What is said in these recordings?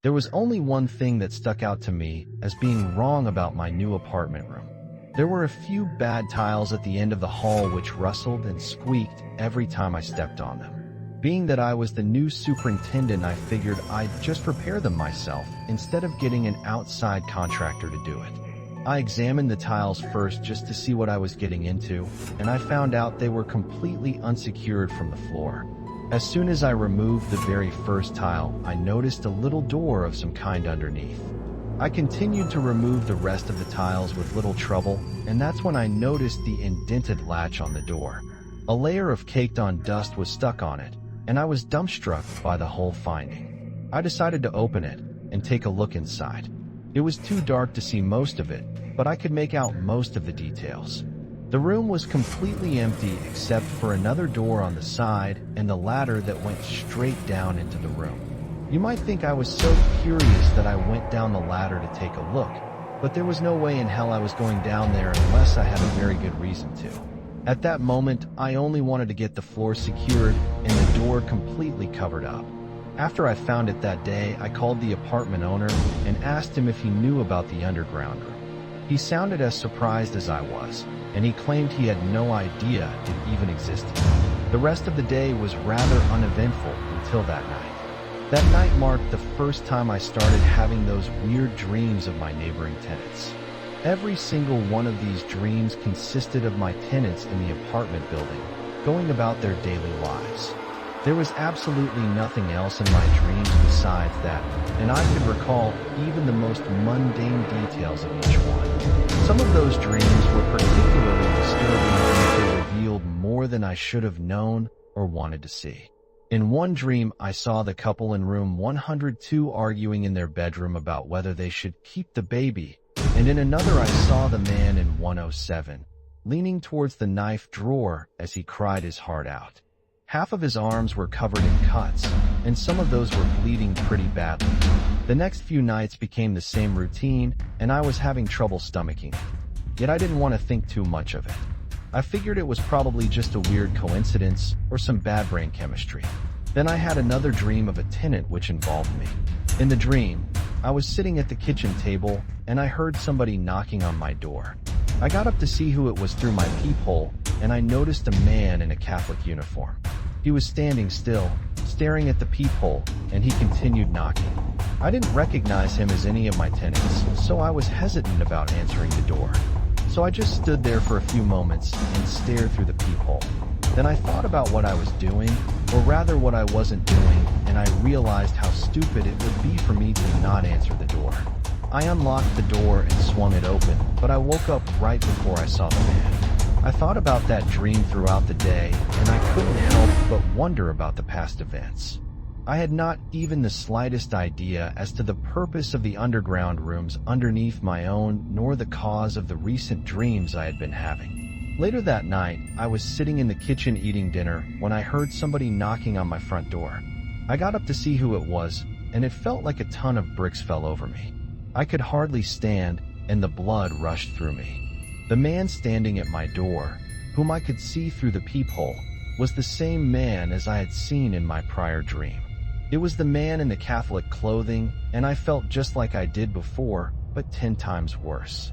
There was only one thing that stuck out to me as being wrong about my new apartment room. There were a few bad tiles at the end of the hall which rustled and squeaked every time I stepped on them. Being that I was the new superintendent, I figured I'd just repair them myself instead of getting an outside contractor to do it. I examined the tiles first just to see what I was getting into, and I found out they were completely unsecured from the floor. As soon as I removed the very first tile, I noticed a little door of some kind underneath. I continued to remove the rest of the tiles with little trouble, and that's when I noticed the indented latch on the door. A layer of caked-on dust was stuck on it, and I was dumbstruck by the whole finding. I decided to open it and take a look inside. It was too dark to see most of it, but I could make out most of the details. The room was completely empty except for another door on the side and the ladder that went straight down into the room. You might think I was so curious that I went down the ladder to take a look, but there was no way in hell I was going down there unless I had a very good reason to. At that moment, I only wanted to get the floor secured and the door completely covered up. After I found it that day, I called the apartment owner and asked him if he knew about the underground room. He sounded as surprised as I was, and he claimed he had no idea it even existed. The rest of the day was rather uneventful until that night. That night marked the first time I started having those weird dreams of my neighboring tenants. Every single one of these dreams consisted of my tenants in the apartment building, going about their daily lives. There was absolutely nothing else in my dreams besides that, and I could recall even the most mundane details of each one. Some of those dreams were particularly disturbing because they revealed more than I should have known or wanted to see. In one dream, I saw the couple in room 102 arguing in their bedroom about whether they should keep the baby, and in another I saw the man in 107, leaning towards the knife drawer as he cried his heart out. Half of his arms were covered in cuts, and some of those were bleeding pretty badly. The next few nights became the same routine, and I was having trouble stomaching it. Yet I didn't want to think too much of it. I figured it was probably just a weird coincidence or some bad brain chemistry. Then I had another dream of a tenant which involved me. In the dream, I was sitting at the kitchen table, and I heard somebody knocking on my door. I got up to see who it was through my peephole, and I noticed a man in a Catholic uniform. He was standing still, staring at the peephole, and he continued knocking. I didn't recognize him as any of my tenants, so I was hesitant about answering the door. So I just stood there for a few moments and stared through the peephole. Then I thought about what I was doing, or rather what I wasn't doing, and I realized how stupid it would be for me to not answer the door. I unlocked the door and swung it open, but I woke up right before I saw the man. I thought about that dream throughout the day, and I couldn't help but wonder about the past events. I had not even the slightest idea as to the purpose of the underground rooms underneath my own, nor the cause of the recent dreams I had been having. Later that night, I was sitting in the kitchen eating dinner when I heard somebody knocking on my front door. I got up to see who it was, and it felt like a ton of bricks fell over me. I could hardly stand, and the blood rushed through me. The man standing at my door, whom I could see through the peephole, was the same man as I had seen in my prior dream. It was the man in the Catholic clothing, and I felt just like I did before, but 10 times worse.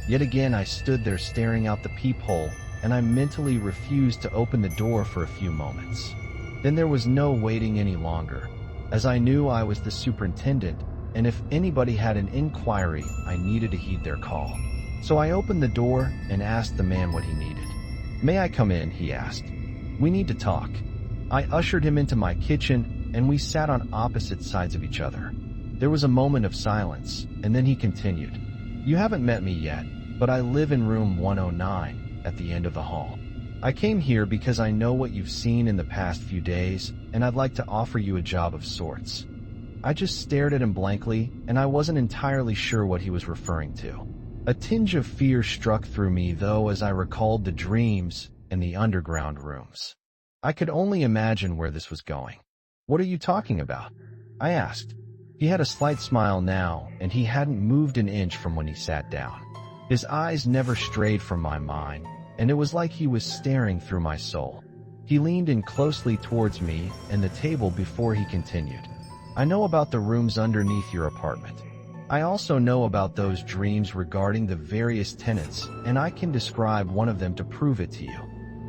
Yet again I stood there staring out the peephole, and I mentally refused to open the door for a few moments. Then there was no waiting any longer, as I knew I was the superintendent, and if anybody had an inquiry, I needed to heed their call. So I opened the door and asked the man what he needed. "May I come in?" he asked. "We need to talk." I ushered him into my kitchen, and we sat on opposite sides of each other. There was a moment of silence, and then he continued. "You haven't met me yet, but I live in room 109 at the end of the hall. I came here because I know what you've seen in the past few days, and I'd like to offer you a job of sorts." I just stared at him blankly, and I wasn't entirely sure what he was referring to. A tinge of fear struck through me, though, as I recalled the dreams and the underground rooms. I could only imagine where this was going. "What are you talking about?" I asked. He had a slight smile now, and he hadn't moved an inch from when he sat down. His eyes never strayed from my mind, and it was like he was staring through my soul. He leaned in closely towards me and the table before he continued. I know about the rooms underneath your apartment. I also know about those dreams regarding the various tenants, and I can describe one of them to prove it to you.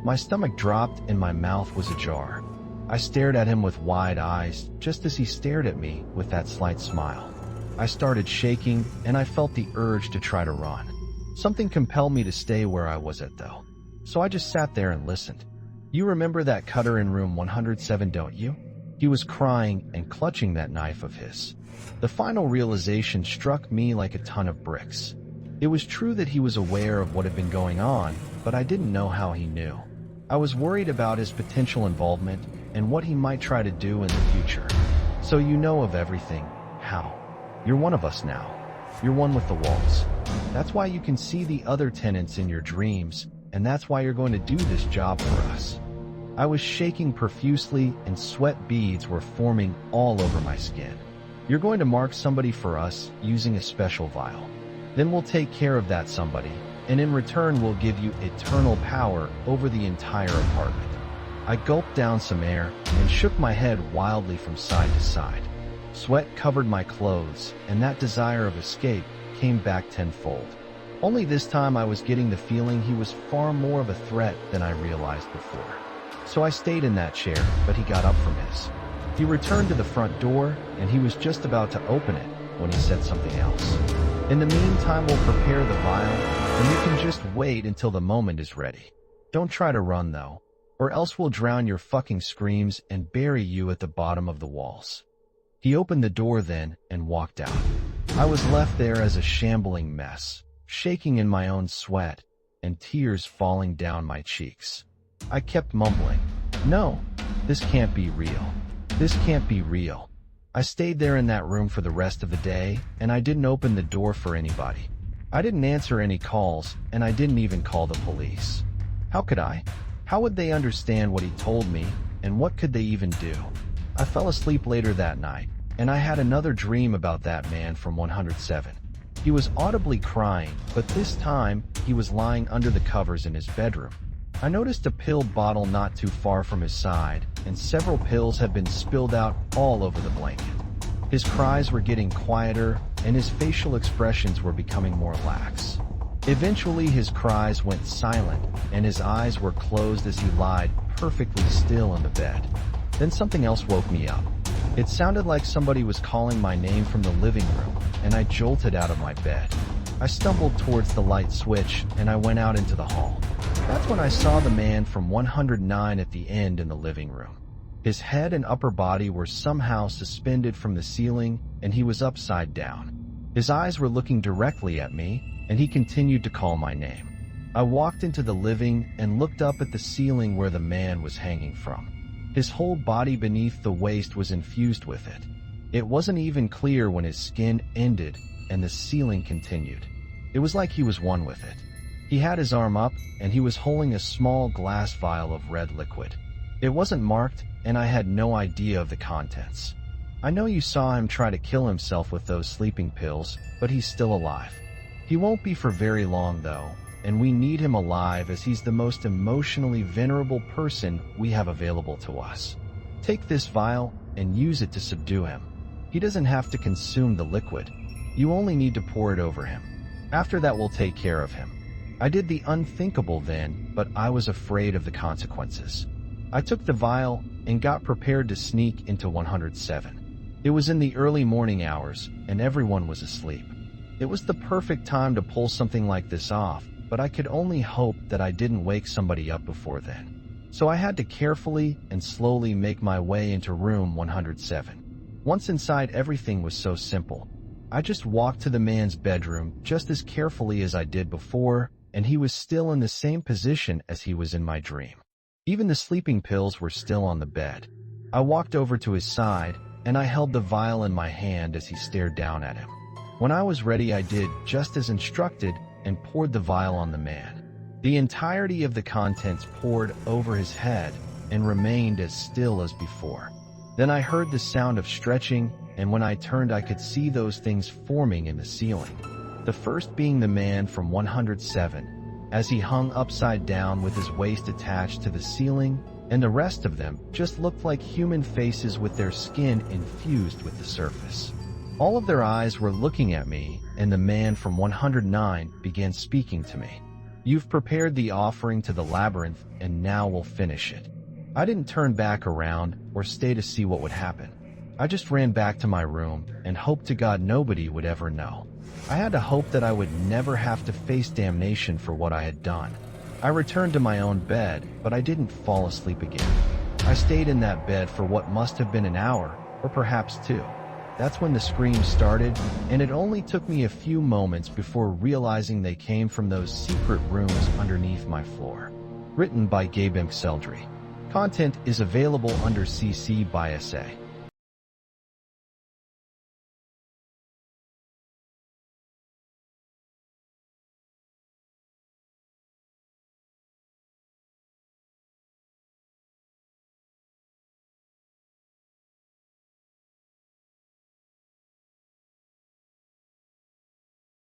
My stomach dropped and my mouth was ajar. I stared at him with wide eyes, just as he stared at me with that slight smile. I started shaking, and I felt the urge to try to run. Something compelled me to stay where I was at, though. So I just sat there and listened. You remember that cutter in room 107, don't you? He was crying and clutching that knife of his. The final realization struck me like a ton of bricks. It was true that he was aware of what had been going on, but I didn't know how he knew. I was worried about his potential involvement and what he might try to do in the future. So you know of everything. How? You're one of us now. You're one with the walls. That's why you can see the other tenants in your dreams, and that's why you're going to do this job for us. I was shaking profusely and sweat beads were forming all over my skin. You're going to mark somebody for us using a special vial. Then we'll take care of that somebody, and in return we'll give you eternal power over the entire apartment. I gulped down some air and shook my head wildly from side to side. Sweat covered my clothes, and that desire of escape came back tenfold. Only this time I was getting the feeling he was far more of a threat than I realized before. So I stayed in that chair, but he got up from his. He returned to the front door, and he was just about to open it when he said something else. In the meantime, we'll prepare the vial, and you can just wait until the moment is ready. Don't try to run, though, or else we'll drown your fucking screams and bury you at the bottom of the walls. He opened the door then and walked out. I was left there as a shambling mess, shaking in my own sweat, and tears falling down my cheeks. I kept mumbling, "No, this can't be real. This can't be real." I stayed there in that room for the rest of the day, and I didn't open the door for anybody. I didn't answer any calls, and I didn't even call the police. How could I? How would they understand what he told me, and what could they even do? I fell asleep later that night, and I had another dream about that man from 107. He was audibly crying, but this time he was lying under the covers in his bedroom. I noticed a pill bottle not too far from his side, and several pills had been spilled out all over the blanket. His cries were getting quieter, and his facial expressions were becoming more lax. Eventually his cries went silent, and his eyes were closed as he lied perfectly still in the bed. Then something else woke me up. It sounded like somebody was calling my name from the living room, and I jolted out of my bed. I stumbled towards the light switch, and I went out into the hall. That's when I saw the man from 109 at the end in the living room. His head and upper body were somehow suspended from the ceiling, and he was upside down. His eyes were looking directly at me, and he continued to call my name. I walked into the living and looked up at the ceiling where the man was hanging from. His whole body beneath the waist was infused with it. It wasn't even clear when his skin ended and the ceiling continued. It was like he was one with it. He had his arm up, and he was holding a small glass vial of red liquid. It wasn't marked, and I had no idea of the contents. I know you saw him try to kill himself with those sleeping pills, but he's still alive. He won't be for very long, though, and we need him alive as he's the most emotionally vulnerable person we have available to us. Take this vial and use it to subdue him. He doesn't have to consume the liquid. You only need to pour it over him. After that, we'll take care of him. I did the unthinkable then, but I was afraid of the consequences. I took the vial and got prepared to sneak into 107. It was in the early morning hours, and everyone was asleep. It was the perfect time to pull something like this off, but I could only hope that I didn't wake somebody up before then. So I had to carefully and slowly make my way into room 107. Once inside, everything was so simple. I just walked to the man's bedroom just as carefully as I did before, and he was still in the same position as he was in my dream. Even the sleeping pills were still on the bed. I walked over to his side, and I held the vial in my hand as he stared down at him. When I was ready, I did just as instructed and poured the vial on the man. The entirety of the contents poured over his head and remained as still as before. Then I heard the sound of stretching, and when I turned, I could see those things forming in the ceiling. The first being the man from 107, as he hung upside down with his waist attached to the ceiling, and the rest of them just looked like human faces with their skin infused with the surface. All of their eyes were looking at me, and the man from 109 began speaking to me. "You've prepared the offering to the labyrinth, and now we'll finish it." I didn't turn back around or stay to see what would happen. I just ran back to my room and hoped to God nobody would ever know. I had to hope that I would never have to face damnation for what I had done. I returned to my own bed, but I didn't fall asleep again. I stayed in that bed for what must have been an hour, or perhaps two. That's when the screams started, and it only took me a few moments before realizing they came from those secret rooms underneath my floor. Written by Gabe Seldry. Content is available under CC by SA.